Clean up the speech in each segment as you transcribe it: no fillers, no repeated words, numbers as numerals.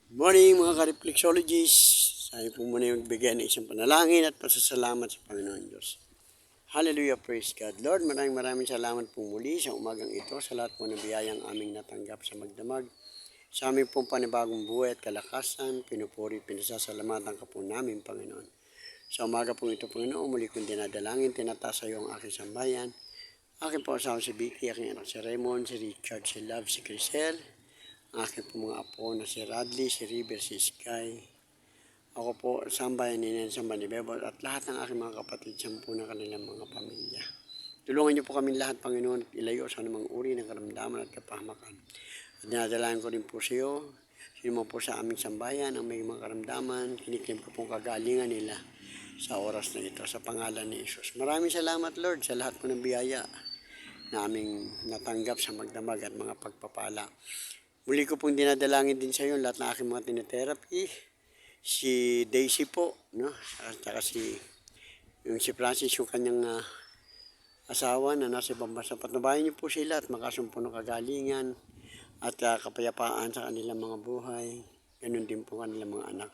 Morning mga ka-reflexologists. Tayo po muna yung bigyan ng isang panalangin at pasasalamat sa Panginoon Diyos. Hallelujah, praise God. Lord, maraming salamat po muli sa umagang ito sa lahat po ng biyayang aming natanggap sa magdamag. Sa aming pong panibagong buhay at kalakasan, pinupuri, pinasasalamatan ka po namin, Panginoon. Sa umaga po ito, Panginoon, muli kong dinadalangin, tinataas sa iyo ang aking sambayan. Aking po asawa si Vicky, aking anak si Raymond, si Richard, si Love, si Crisel, ang aking po mga apo na si Radley, si River, si Sky. Ako po, sambayan ni Nen, sambayan ni Bebot at lahat ng aking mga kapatid, sampu na kanilang mga pamilya. Tulungan niyo po kami lahat, Panginoon, at ilayo sa anumang uri ng karamdaman at kapahamakan. At dinadalayan ko rin po sa iyo, sino mo po sa aming sambayan ang may mga karamdaman, kiniklaim ko pong kagalingan nila sa oras na ito, sa pangalan ni Jesus. Maraming salamat, Lord, sa lahat po ng biyaya na aming natanggap sa magdamag at mga pagpapala. Muli ko pong dinadalangin din sa iyo lahat ng aking mga tinetherapy. Si Daisy po, no? At saka si Francis, yung kanyang asawa na nasa ibang bansa. Patnubayan niyo po sila at makasumpo ng kagalingan at kapayapaan sa kanilang mga buhay. Ganun din po kanilang mga anak.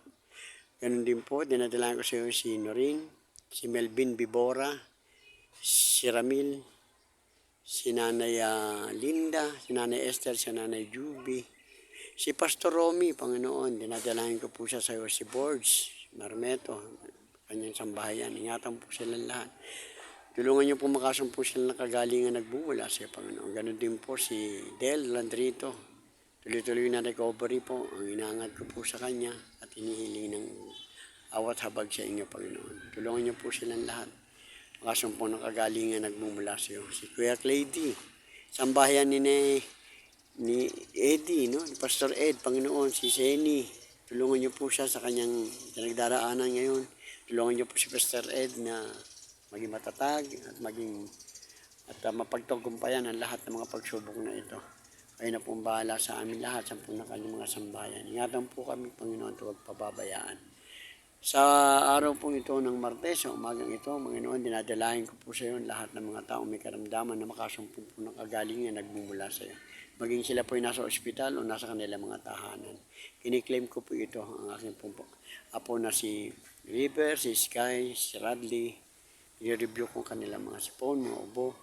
Ganun din po, dinadalangin ko sa iyo si Noreen, si Melvin Bibora, si Ramil, si Nanay Linda, si Nanay Esther, si Nanay Juby, si Pastor Romy, Panginoon, dinadalangin ko po siya sa iyo, si Borges, Marmeto, kanyang sambahayan, ingatan po silang lahat. Tulungan niyo po makasumpo sila ng kagalingan nagbumula sa iyo, Panginoon. Ganon din po si Del Landrito, tuloy-tuloy na recovery po, ang inaangat ko po sa kanya at inihiling ng awat habag sa inyo, Panginoon. Tulungan niyo po silang lahat. Makasumpo ng kagalingan nagmumula sa iyo. Si Kuya Clady, sambahayan ni Eddie, no? Ni Pastor Ed, Panginoon, si Seni. Tulungan niyo po siya sa kanyang pinagdaraanan ngayon. Tulungan niyo po si Pastor Ed na maging matatag at mapagtagumpayan ang lahat ng mga pagsubok na ito. Kayo na pong bahala sa amin lahat, sa na kanyang mga sambayan. Ingatan po kami, Panginoon, huwag pababayaan. Sa araw pong ito ng Martes, sa umagang ito, Panginoon, dinadalahin ko po sa iyo lahat ng mga taong may karamdaman na makasumpo po ng kagalingan nagmumula sa iyo. Maging sila po ay nasa ospital o nasa kanilang mga tahanan. Kiniklaim ko po ito, ang aking po apo na si River, si Sky, si Radley. I-review ko kanilang mga sipon, mga ubo,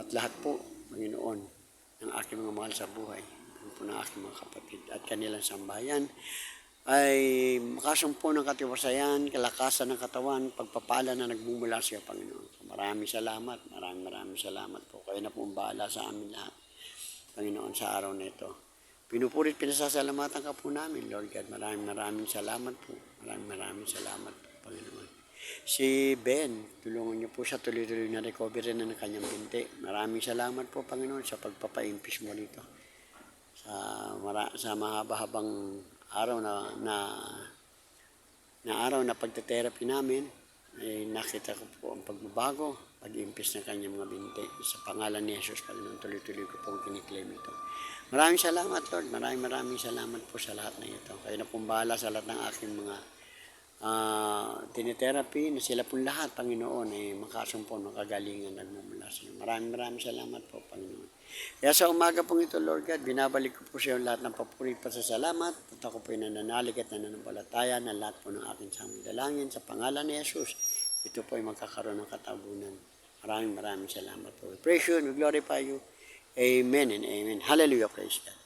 at lahat po, Panginoon, ng aking mga mahal sa buhay, po ng aking mga kapatid at kanilang sambayan, ay makasumpo ng katiwasayan, kalakasan ng katawan, pagpapala na nagmumula sa iyo, Panginoon. So, maraming salamat po. Kayo na po ang bahala sa amin lahat, Panginoon, sa araw na ito. Pinupurit, pinasasalamatan ka po namin, Lord God. Maraming salamat po. Maraming salamat po, Panginoon. Si Ben, tulungan niyo po siya, tuloy-tuloy na recovery na ng kanyang binti. Maraming salamat po, Panginoon, sa pagpapa-impis mo dito. Sa mahaba-habang araw na pagte-therapy namin, ay nakita ko po ang pagbabago, pag-impis ng kanyang mga binti. Sa pangalan ni Jesus, Panginoon, tuloy-tuloy ko pong kiniklaim ito. Maraming salamat, Lord. Maraming salamat po sa lahat ng ito. Kayo na pong bahala sa lahat ng aking mga tinitherapy, na sila pong lahat, Panginoon, ay makasumpo ng kagalingan nagmumula sa iyo. Maraming salamat po, Panginoon. Kaya sa umaga pong ito, Lord God, binabalik ko po sa iyo lahat ng papuri at pasasalamat. At ako po ay nananalig at nananampalataya na lahat po ng aking samudalangin sa pangalan ni Jesus. Ito po ay magkakaroon ng katabunan. Maraming salamat po. We praise you and we glorify you. Amen and amen. Hallelujah, praise God.